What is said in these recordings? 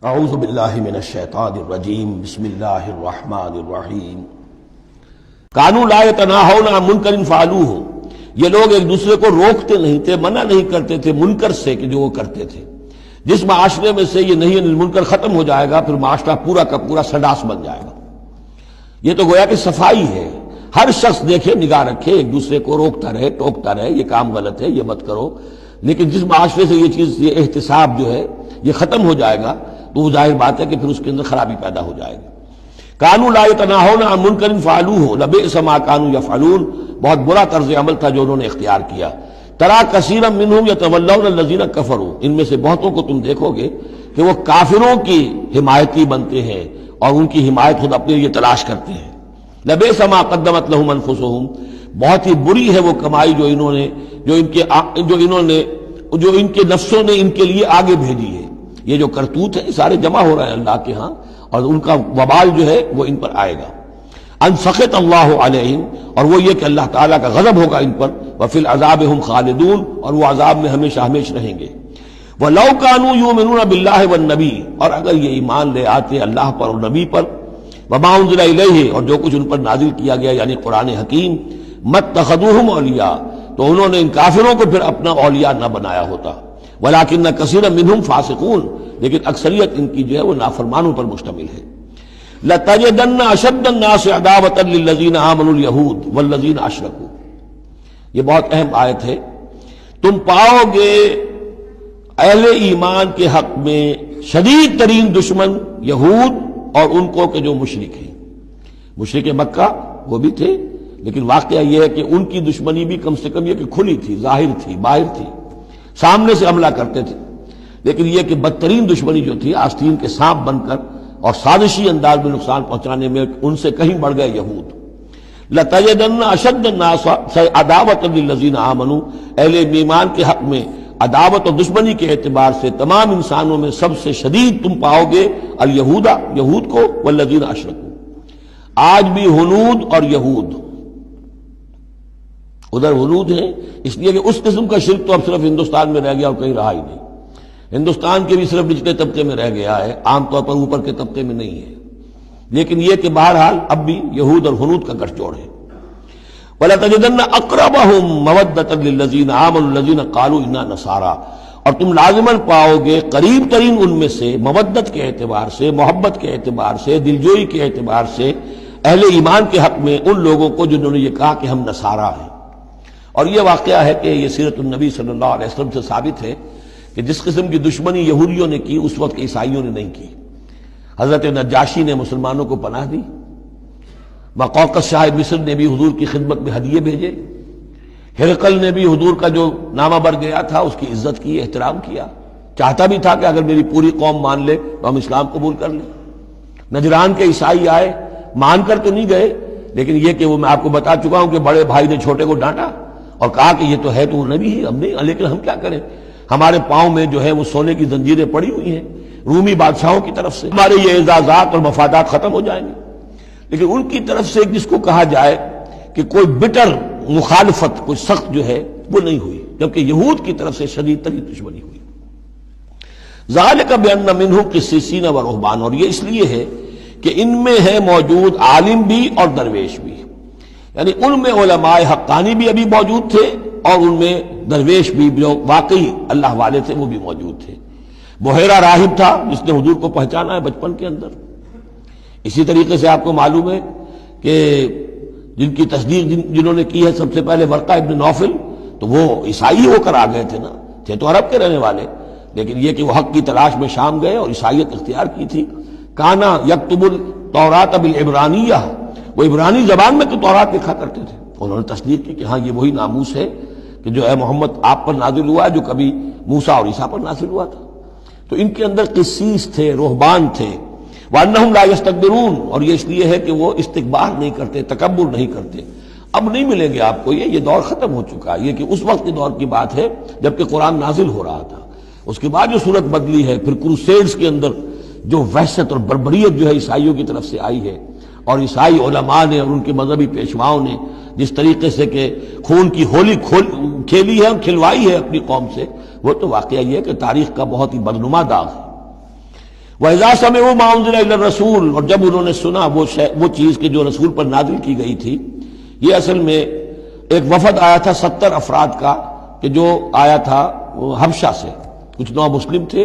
اعوذ باللہ من الشیطان الرجیم بسم اللہ الرحمن الرحیم کانوا لا یتناہون عن منکر فعلوہ، یہ لوگ ایک دوسرے کو روکتے نہیں تھے، منع نہیں کرتے تھے منکر سے کہ جو وہ کرتے تھے۔ جس معاشرے میں سے یہ نہیں منکر ختم ہو جائے گا پھر معاشرہ پورا کا پورا سڈاس بن جائے گا۔ یہ تو گویا کہ صفائی ہے، ہر شخص دیکھے، نگاہ رکھے، ایک دوسرے کو روکتا رہے، ٹوکتا رہے، یہ کام غلط ہے، یہ مت کرو۔ لیکن جس معاشرے سے یہ چیز، یہ احتساب جو ہے یہ ختم ہو جائے گا تو وہ ظاہر بات ہے کہ پھر اس کے اندر خرابی پیدا ہو جائے گی۔ کانوا لا یتناہون عن منکر فعلوہ لبئس ما کانوا یفعلون، بہت برا طرز عمل تھا جو انہوں نے اختیار کیا۔ ترا کثیرا منہم یتولون الذین کفروا، ان میں سے بہتوں کو تم دیکھو گے کہ وہ کافروں کی حمایتی بنتے ہیں اور ان کی حمایت خود اپنے لیے تلاش کرتے ہیں۔ لبئس ما قدمت لہم انفسہم، بہت ہی بری ہے وہ کمائی جو ان کے نفسوں نے ان کے لیے آگے بھیجی ہے۔ یہ جو کرتوت ہے سارے جمع ہو رہے ہیں اللہ کے ہاں، اور ان کا وبال جو ہے وہ ان پر آئے گا۔ ان سخط اللہ علیہم، اور وہ یہ کہ اللہ تعالیٰ کا غضب ہوگا ان پر، وفی العذاب ہم خالدون، اور وہ عذاب میں ہمیشہ ہمیشہ رہیں گے۔ وَلَوْ كَانُوا يُؤْمِنُونَ بِاللَّهِ وَالنَّبِيِّ، اور اگر یہ ایمان لے آتے اللہ پر اور نبی پر، وَمَا أُنزِلَ إِلَيْهِ، اور جو کچھ ان پر نازل کیا گیا یعنی قرآن حکیم، مَتَّخَذُوهُمْ أَوْلِيَاءَ، تو انہوں نے ان کافروں کو پھر اپنا اولیاء نہ بنایا ہوتا۔ وَلَكِنَّ كَثِيرًا مِّنْهُمْ فَاسِقُونَ، لیکن اکثریت ان کی جو ہے وہ نافرمانوں پر مشتمل ہے۔ لَتَجِدَنَّ أَشَدَّ النَّاسِ عَدَاوَةً لِلَّذِينَ آمَنُوا الْيَهُودَ وَالَّذِينَ أَشْرَكُوا، یہ بہت اہم آیت ہے۔ تم پاؤ گے اہل ایمان کے حق میں شدید ترین دشمن یہود اور ان کو کہ جو مشرک ہیں۔ مشرک مکہ وہ بھی تھے، لیکن واقعہ یہ ہے کہ ان کی دشمنی بھی کم سے کم یہ کہ کھلی تھی، ظاہر تھی، باہر تھی، سامنے سے حملہ کرتے تھے، لیکن یہ کہ بدترین دشمنی جو تھی آستین کے سانپ بن کر اور سازشی انداز میں نقصان پہنچانے میں ان سے کہیں بڑھ گئے یہود۔ لَتَجِدَنَّ أَشَدَّ النَّاسِ عَدَاوَةً لِلَّذِينَ آمَنُوا، اہل ایمان کے حق میں عداوت اور دشمنی کے اعتبار سے تمام انسانوں میں سب سے شدید تم پاؤ گے الیہود، یہود کو، والذین اشرکوا۔ آج بھی ہنود اور یہود، ادھر ہنود ہیں اس لیے کہ اس قسم کا شرک تو اب صرف ہندوستان میں رہ گیا اور کہیں رہا ہی نہیں۔ ہندوستان کے بھی صرف نچلے طبقے میں رہ گیا ہے، عام طور پر اوپر کے طبقے میں نہیں ہے، لیکن یہ کہ بہرحال اب بھی یہود اور ہنود کا گٹھ جوڑ ہے۔ وَلَتَجِدَنَّ أَقْرَبَهُمْ مَوَدَّةً لِلَّذِينَ آمَنُوا الَّذِينَ قَالُوا إِنَّا نَصَارَىٰ، اور تم لازماً پاؤ گے قریب ترین ان میں سے، مودت کے اعتبار سے، محبت کے اعتبار سے، دلجوئی کے اعتبار سے، اہل ایمان کے حق میں ان لوگوں کو جنہوں نے یہ کہا کہ ہم نصارہ ہیں۔ اور یہ واقعہ ہے کہ یہ سیرت النبی صلی اللہ علیہ وسلم سے ثابت ہے کہ جس قسم کی دشمنی یہودیوں نے کی اس وقت عیسائیوں نے نہیں کی۔ حضرت نجاشی نے مسلمانوں کو پناہ دی، مقوقس شاہ مصر نے بھی حضور کی خدمت میں ہدیے بھیجے، ہرقل نے بھی حضور کا جو نامہ بر گیا تھا اس کی عزت کی، احترام کیا، چاہتا بھی تھا کہ اگر میری پوری قوم مان لے تو ہم اسلام قبول کر لیں۔ نجران کے عیسائی آئے، مان کر تو نہیں گئے، لیکن یہ کہ وہ میں آپ کو بتا چکا ہوں کہ بڑے بھائی نے چھوٹے کو ڈانٹا اور کہا کہ یہ تو ہے تو وہ نبی ہی، ہم نہیں، لیکن ہم کیا کریں، ہمارے پاؤں میں جو ہے وہ سونے کی زنجیریں پڑی ہوئی ہیں رومی بادشاہوں کی طرف سے، ہمارے یہ اعزازات اور مفادات ختم ہو جائیں گے۔ لیکن ان کی طرف سے جس کو کہا جائے کہ کوئی بٹر مخالفت، کوئی سخت جو ہے وہ نہیں ہوئی، جبکہ یہود کی طرف سے شدید ترین دشمنی ہوئی۔ ذالک بان منہم قسیسین و رہبان، اور یہ اس لیے ہے کہ ان میں ہے موجود عالم بھی اور درویش بھی، یعنی ان میں علماء حقانی بھی ابھی موجود تھے اور ان میں درویش بھی جو واقعی اللہ والے تھے وہ بھی موجود تھے۔ بحیرہ راہب تھا جس نے حضور کو پہچانا ہے بچپن کے اندر۔ اسی طریقے سے آپ کو معلوم ہے کہ جن کی تصدیق جنہوں نے کی ہے سب سے پہلے ورقہ ابن نوفل، تو وہ عیسائی ہو کر آ گئے تھے نا، تھے تو عرب کے رہنے والے، لیکن یہ کہ وہ حق کی تلاش میں شام گئے اور عیسائیت اختیار کی تھی۔ کانا یکتب التوراۃ بالعبرانیہ، وہ عبرانی زبان میں تو تورات لکھا کرتے تھے۔ انہوں نے تصدیق کی کہ ہاں یہ وہی ناموس ہے کہ جو ہے محمد آپ پر نازل ہوا جو کبھی موسیٰ اور عیسیٰ پر نازل ہوا تھا۔ تو ان کے اندر قسیس تھے، رہبان تھے۔ وَأَنَّهُمْ لَا يَسْتَكْبِرُونَ، اور یہ اس لیے ہے کہ وہ استکبار نہیں کرتے، تکبر نہیں کرتے۔ اب نہیں ملیں گے آپ کو، یہ دور ختم ہو چکا ہے، یہ کہ اس وقت کے دور کی بات ہے جبکہ قرآن نازل ہو رہا تھا۔ اس کے بعد جو صورت بدلی ہے، پھر کروسیڈز کے اندر جو وحشت اور بربریت جو ہے عیسائیوں کی طرف سے آئی ہے، اور عیسائی علماء نے اور ان کے مذہبی پیشواؤں نے جس طریقے سے کہ خون کی ہولی کھیلی ہے اور کھلوائی ہے اپنی قوم سے، وہ تو واقعہ یہ ہے کہ تاریخ کا بہت ہی بدنما داغ ہے۔ وَإِذَا سَمِعُوا مَا أُنزِلَ إِلَى الرَّسُولِ، اور جب انہوں نے سنا وہ چیز کہ جو رسول پر نازل کی گئی تھی. یہ اصل میں ایک وفد آیا تھا 70 افراد کا، کہ جو آیا تھا حبشہ سے. کچھ نو مسلم تھے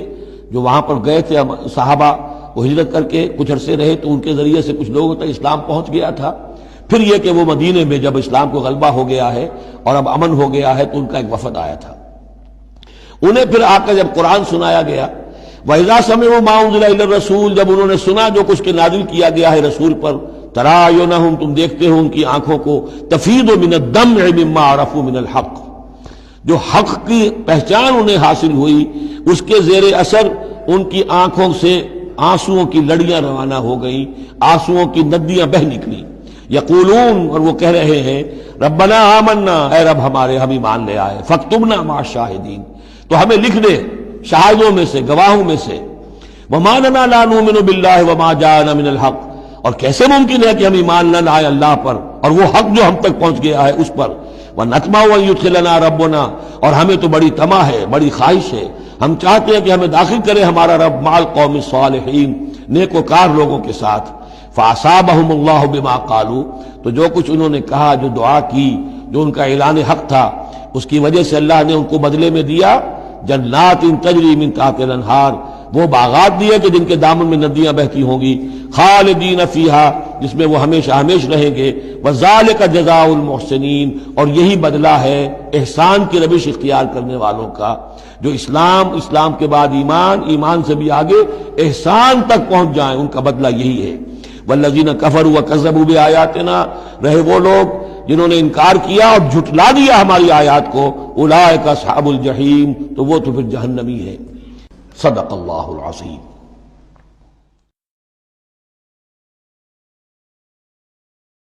جو وہاں پر گئے تھے صحابہ، وہ ہجرت کر کے کچھ عرصے رہے تو ان کے ذریعے سے کچھ لوگوں تک اسلام پہنچ گیا تھا. پھر یہ کہ وہ مدینے میں جب اسلام کو غلبہ ہو گیا ہے اور اب امن ہو گیا ہے تو ان کا ایک وفد آیا تھا. انہیں پھر آ کر جب قرآن سنایا گیا، وَإِذَا سَمِعُوا مَا أُنزِلَ إِلَى الرَّسُولِ، جب انہوں نے سنا جو کچھ کے نازل کیا گیا ہے رسول پر، تَرَىٰ أَعْيُنَهُمْ، تم دیکھتے ہو ان کی آنکھوں کو، تَفِيضُ مِنَ الدَّمْعِ مِمَّا عَرَفُوا مِنَ الْحَقِّ، جو حق کی پہچان انہیں حاصل ہوئی اس کے زیر اثر ان کی آنکھوں سے آنسوؤں کی لڑیاں روانہ ہو گئیں، آنسوؤں کی ندیاں بہہ نکلی. یقولون، اور وہ کہہ رہے ہیں، ربنا آمنا، اے رب ہمارے ہم ایمان لے آئے، فاکتبنا مع الشاہدین، تو ہمیں لکھ دے شاہدوں میں سے، گواہوں میں سے. وما لنا لا نؤمن باللہ وما جاءنا من الحق، اور کیسے ممکن ہے کہ ہم ایمان نہ لائیں اللہ پر اور وہ حق جو ہم تک پہنچ گیا ہے اس پر. ونطمع ان يدخلنا ربنا، اور ہمیں تو بڑی طمع ہے، بڑی خواہش ہے، ہم چاہتے ہیں کہ ہمیں داخل کرے ہمارا رب مع القوم الصالحین، نیکوکار لوگوں کے ساتھ. فاصابهم اللہ بما قالوا، تو جو کچھ انہوں نے کہا، جو دعا کی، جو ان کا اعلان حق تھا، اس کی وجہ سے اللہ نے ان کو بدلے میں دیا جنات تجری من تحت الانہار، وہ باغات دیے کہ جن کے دامن میں ندیاں بہتی ہوں گی، خالدین فیہا، جس میں وہ ہمیشہ ہمیش رہیں گے. وذالک جزاء المحسنین، اور یہی بدلہ ہے احسان کی روش اختیار کرنے والوں کا، جو اسلام کے بعد ایمان سے بھی آگے احسان تک پہنچ جائیں، ان کا بدلہ یہی ہے. والذین کفروا وکذبوا بآیاتنا، رہے وہ لوگ جنہوں نے انکار کیا اور جھٹلا دیا ہماری آیات کو، اولئک اصحاب الجحیم، تو وہ تو پھر جہنمی ہے. صدق اللہ العظیم.